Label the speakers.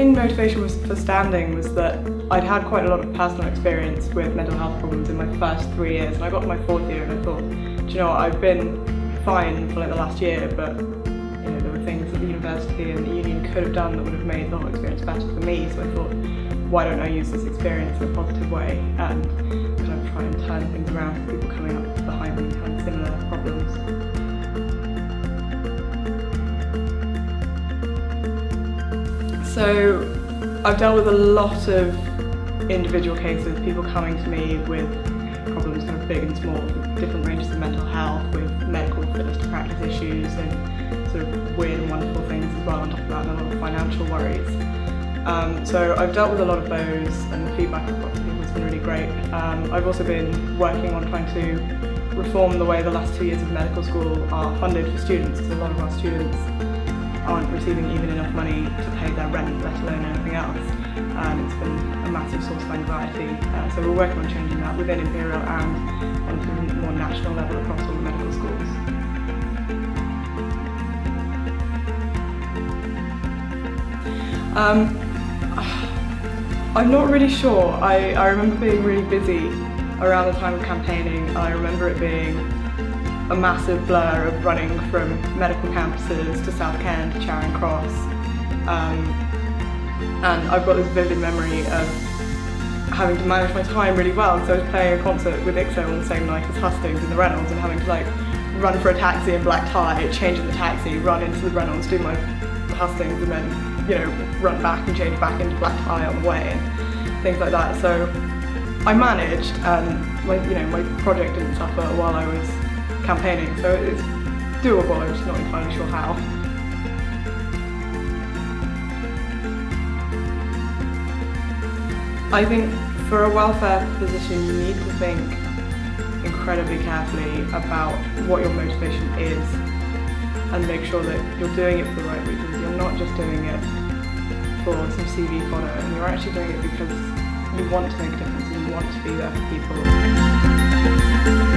Speaker 1: main motivation for standing was that I'd had quite a lot of personal experience with mental health problems in my first 3 years, and I got to my 4th year and I thought, do you know what, I've been fine for like the last year, but you know, there were things that the university and the union could have done that would have made the whole experience better for me, so I thought, why don't I use this experience in a positive way and kind of try and turn things around for people coming up behind me having similar problems. So I've dealt with a lot of individual cases, people coming to me with problems kind of big and small, with different ranges of mental health, with medical fitness to practice issues and sort of weird and wonderful things as well on top of that, and a lot of financial worries. So I've dealt with a lot of those, and the feedback I've got from people has been really great. I've also been working on trying to reform the way the last 2 years of medical school are funded for students, because a lot of our students aren't receiving even enough money to pay their rent, let alone anything else. And it's been a massive source of anxiety. So we're working on changing that within Imperial and on a more national level across all the medical schools. I'm not really sure. I remember being really busy around the time of campaigning, and I remember it being a massive blur of running from medical campuses to South Kent to Charing Cross. And I've got this vivid memory of having to manage my time really well, because I was playing a concert with ICSO on the same night as Hustings in the Reynolds, and having to like run for a taxi in black tie, change in the taxi, run into the Reynolds, do my Hustings, and then, you know, run back and change back into black tie on the way and things like that. So I managed, and my project didn't suffer while I was campaigning, so it's doable. I'm just not entirely sure how. I think for a welfare position you need to think incredibly carefully about what your motivation is and make sure that you're doing it for the right reasons. You're not just doing it for some CV fodder, and you're actually doing it because you want to make a difference and you want to be there for people.